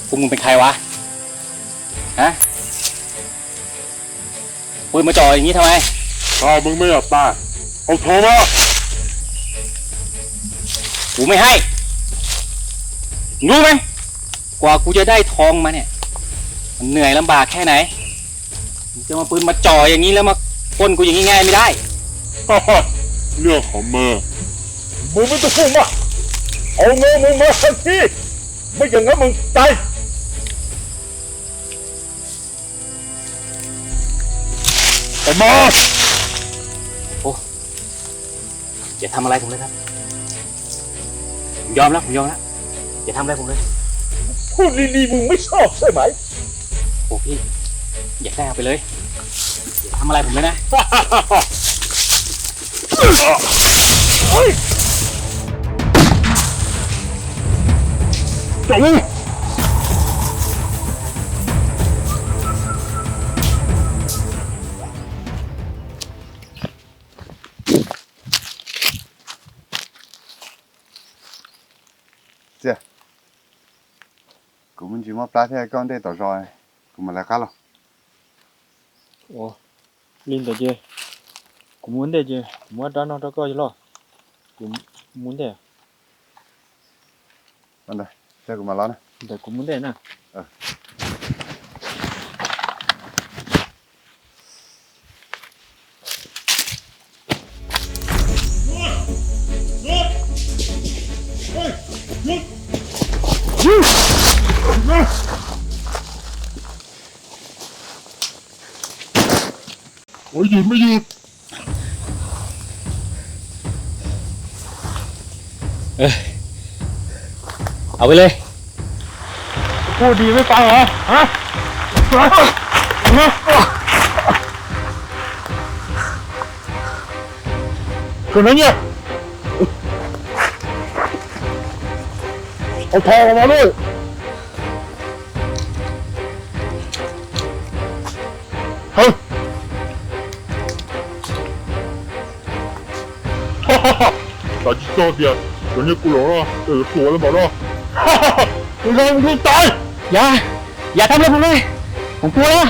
พวกมึงเป็นใครวะฮะปืนมาจ่ออย่างนี้ทำไมถ้ามึงไม่อยากตายเอาทองมากูไม่ให้รู้ไหมกว่ากูจะได้ทองมาเนี่ยมันเหนื่อยลำบากแค่ไหนมึงจะมาปืนมาจ่ออย่างนี้แล้วมาปล้นกูอย่างนี้ง่ายไม่ได้ เรื่องของมึงไม่ต้องพูดมากเอาเงินมึงมาทันทีไม่อย่างนั้นมึงตายออกมาโอ้อย่าทำอะไรผมเลยครับผมยอมแล้วอย่าทำอะไรผมเลยพูดลีๆมึงไม่ชอบใช่ไหมโอ้พี่อยากได้เอาไปเลยอย่าทำอะไรผมเลยนะ走路姐，我们今晚白天刚得到这，我们来看了。Ồ, Linh tới chưa? Cũng muốn đây chứ, muốn ra nó cho coi chứ lo. Cũng muốn đây à? Đây, đây của mà lo này. Đây cũng muốn đây nè. Ủa gì mới gì? เอาไปเลย พูดดีไม่ฟังเหรอฮะคนนั้นเนี่ยเอาทองออกมาด้วยเฮ้ย大吉少爷，人家不容了，这是我的宝藏，你让你ตายอย่าทำอะไรผมเลยผมกลัวแล้ว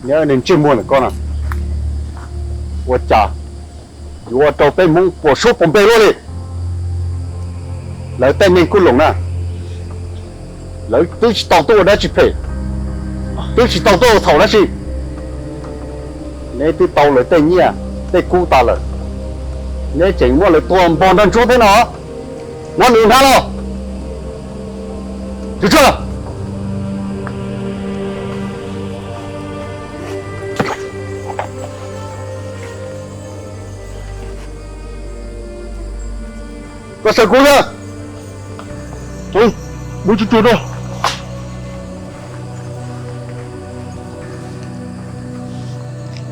nhớ đến chuyên môn của con à? 我家，我找被蒙，我说本被落哩，来带你古龙呢，来都是当多的去配，都是当多头的去，你都到了带你啊，带古大了，你整我来多帮咱做的呢，我领他了，就这了。我小姑娘，走，我去追他。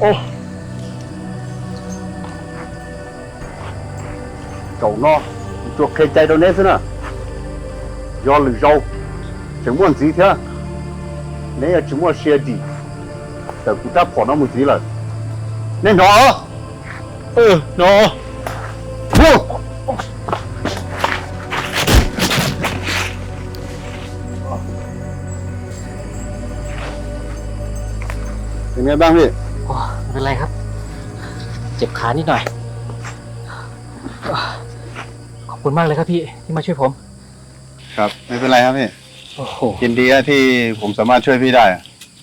哦，狗nó chuột khe chạy đâu nè nữa, do lười rau, chẳng muốn gì thế, nếu chỉ muốn xe đi, tao cũng đã bỏ nó một tí rồi, nên nó, nó,เป็นไงบ้างพี่ โอ้ไม่เป็นไรครับเจ็บขานิดหน่อยขอบคุณมากเลยครับพี่ที่มาช่วยผม ครับไม่เป็นไรครับพี่ โอ้โห ยินดีที่ผมสามารถช่วยพี่ได้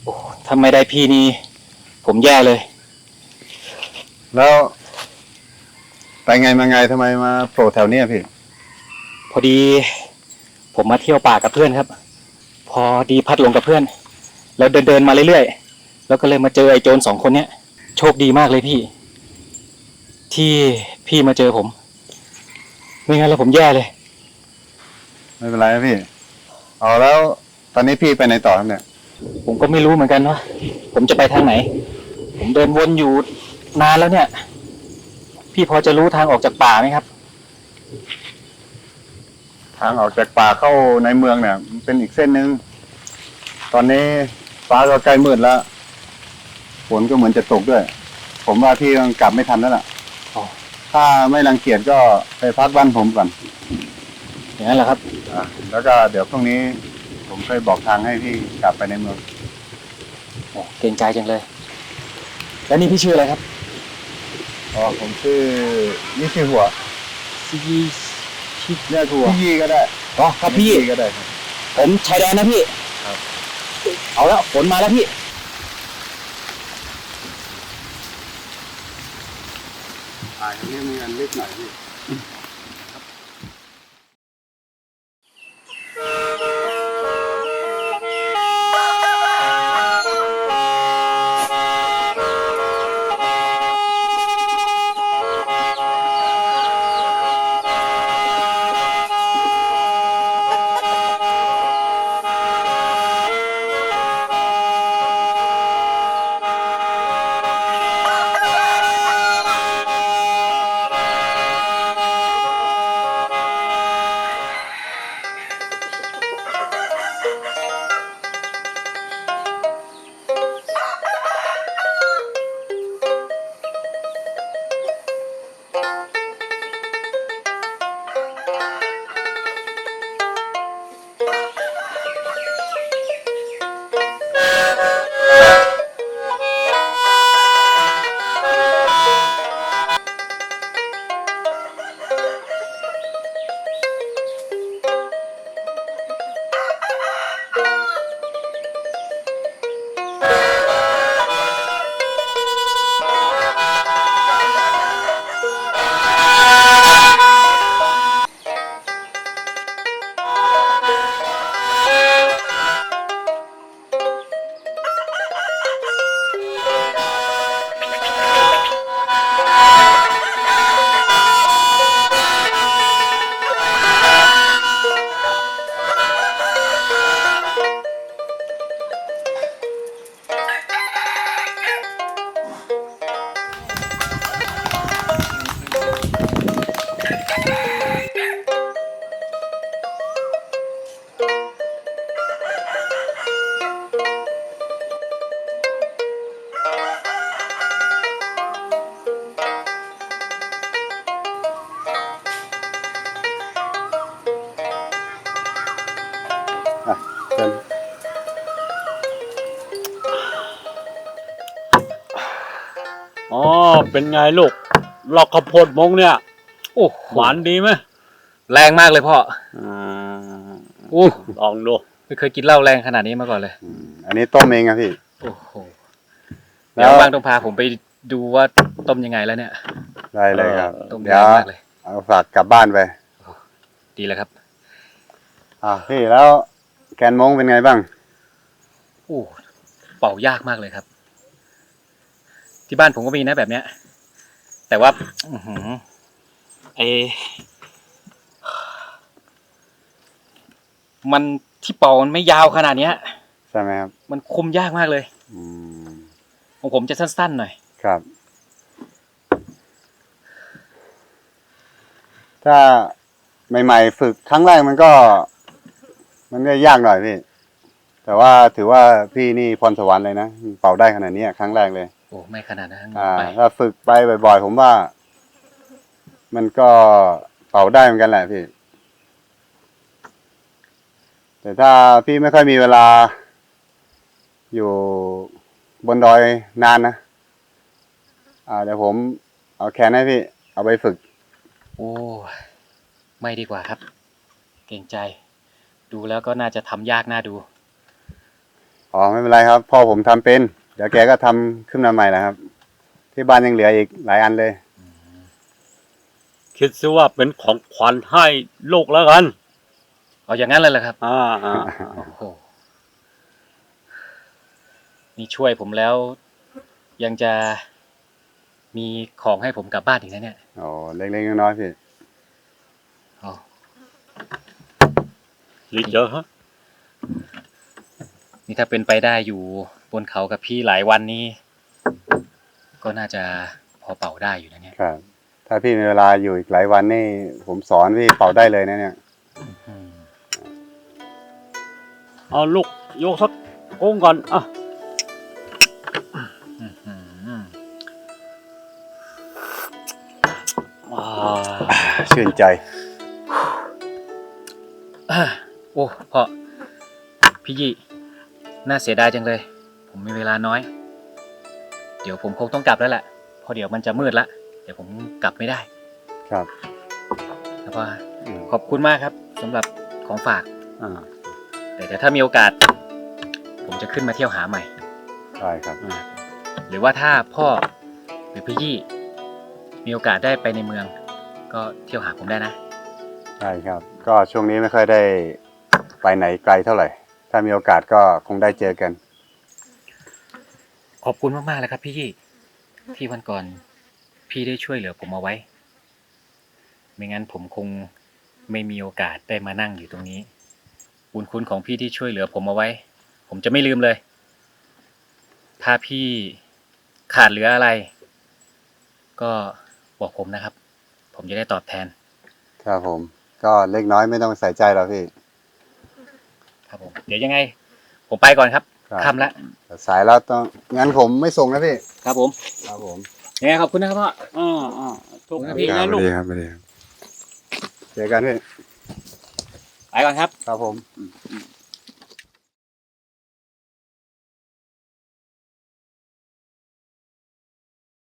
โอ้ถ้าไม่ได้พี่นี่ผมแย่เลย แล้วไปไงมาไงทำไมมาโผล่แถวเนี้ยพี่ พอดีผมมาเที่ยวป่ากับเพื่อนครับ พอดีพัดลงกับเพื่อนแล้วเดินมาเรื่อยๆแล้วก็เลยมาเจอไอ้โจร2 คนเนี้ยโชคดีมากเลยพี่ที่พี่มาเจอผมไม่งั้นแล้วผมแย่เลย ไม่เป็นไรครับพี่เอาแล้วตอนนี้พี่ไปไหนต่อครับเนี่ย ผมก็ไม่รู้เหมือนกันว่าผมจะไปทางไหน ผมเดินวนอยู่นานแล้วเนี่ยพี่พอจะรู้ทางออกจากป่าไหมครับ ทางออกจากป่าเข้าในเมืองเนี่ยมันเป็นอีกเส้นนึง ตอนนี้ฟ้าก็ใกล้มืดแล้วฝนก็เหมือนจะตกด้วย ผมว่าพี่ต้องกลับไม่ทันแล้วล่ะ อ๋อ ถ้าไม่รังเกียจก็ไปพักบ้านผมก่อน อย่างนั้นเหรอครับ แล้วก็เดี๋ยวพรุ่งนี้ผมค่อยบอกทางให้พี่กลับไปในเมือง โอ้เกรงใจจังเลย แล้วนี่พี่ชื่ออะไรครับ อ๋อผมชื่อนี่ชื่อหัว ซีชิด เรียกหัวพี่ยีก็ได้ อ๋อครับพี่ ก็ได้ครับ ผมชายแดนนะพี่ ครับ เอาแล้วฝนมาแล้วพี่ อย่างนี้มีอันเล็กหน่อยพี่ เชิญ อ๋อเป็นไงลูกลอกข้าวโพดมงเนี่ย โอ้ หวานดีไหม แรงมากเลยพ่อ อู้ลองดู ไม่เคยกินเหล้าแรงขนาดนี้มาก่อนเลย อันนี้ต้มเองครับพี่ โอ้โห แล้ เดี๋ยว วว่างต้องพาผมไปดูว่าต้มยังไงแล้วเนี่ย ได้เลยครับ ต้ม เดี๋ แร ยว งมากเลย เอาฝากกลับบ้านไป ดีแล้วครับ พี่แล้วแกนมงเป็นไงบ้าง โอ้เป่ายากมากเลยครับ ที่บ้านผมก็มีนะแบบเนี้ย แต่ว่า อื้อหือไอมันที่เป่ามันไม่ยาวขนาดเนี้ย ใช่ไหมครับ มันคุมยากมากเลย อืม ของผมจะสั้นๆหน่อย ครับ ถ้าใหม่ๆฝึกครั้งแรกมันก็ยากหน่อยพี่ แต่ว่าถือว่าพี่นี่พรสวรรค์เลยนะเป่าได้ขนาดนี้ครั้งแรกเลย โอ้ไม่ขนาดนั้น อ่า ไป ถ้าฝึกไปบ่อยๆ ผมว่า มันก็เป่าได้เหมือนกันแหละพี่ แต่ถ้าพี่ไม่ค่อยมีเวลา อยู่บนดอยนานนะเดี๋ยวผมเอาแคนให้พี่ เอาไปฝึก โอ้ไม่ดีกว่าครับ เกรงใจ ดูแล้วก็น่าจะทำยากน่าดู อ๋อไม่เป็นไรครับพ่อผมทำเป็น เดี๋ยวแกก็ทำขึ้นมาใหม่นะครับ ที่บ้านยังเหลืออีกหลายอันเลย คิดซะว่าเป็นของขวัญให้ลูกแล้วกัน เอาอย่างนั้นเลยเหรอครับ อ่า โอ้โห นี่ช่วยผมแล้ว ยังจะมีของให้ผมกลับบ้านอีกนะเนี่ย โอ้เล็กๆน้อยๆพี่ อ๋อ ลิเยอะฮะ นี่ถ้าเป็นไปได้อยู่บนเขากับพี่หลายวันนี้ ก็น่าจะพอเป่าได้อยู่นะเนี่ย ครับ ถ้าพี่มีเวลาอยู่อีกหลายวันนี่ ผมสอนพี่เป่าได้เลยนะเนี่ย อืม เอาลูกยกสัก โอ้งก่อนอ่ะ ชื่นใจ โอ้พ่อพี่ยี่น่าเสียดายจังเลย ผมมีเวลาน้อย เดี๋ยวผมคงต้องกลับแล้วแหละเพราะเดี๋ยวมันจะมืดละเดี๋ยวผมกลับไม่ได้ ครับ แล้วก็ขอบคุณมากครับสำหรับของฝาก อ่า แต่ถ้ามีโอกาส ผมจะขึ้นมาเที่ยวหาใหม่ ได้ครับ หรือว่าถ้าพ่อหรือพี่ยี่มีโอกาสได้ไปในเมือง ก็เที่ยวหาผมได้นะ ใช่ครับ ก็ช่วงนี้ไม่ค่อยได้ไปไหนไกลเท่าไหร่ ถ้ามีโอกาสก็คงได้เจอกัน ขอบคุณมากๆเลยครับพี่ยี่ที่วันก่อนพี่ได้ช่วยเหลือผมเอาไว้ ไม่งั้นผมคงไม่มีโอกาสได้มานั่งอยู่ตรงนี้บุญคุณของพี่ที่ช่วยเหลือผมเอาไว้ ผมจะไม่ลืมเลย ถ้าพี่ขาดเหลืออะไร ก็บอกผมนะครับ ผมจะได้ตอบแทน ครับผม ก็เล็กน้อยไม่ต้องใส่ใจหรอกพี่ ครับผมเดี๋ยวยังไง ผมไปก่อนครับ ครับ ค่ำแล้ว สายแล้วต้องงั้นผมไม่ส่งนะพี่ ครับผม ครับผม ยังไงขอบคุณนะครับพ่อ โชค ครับ ดีนะลูก ครับสวัสดีครับเจอกันพี่ ไปก่อนครับ ครับผม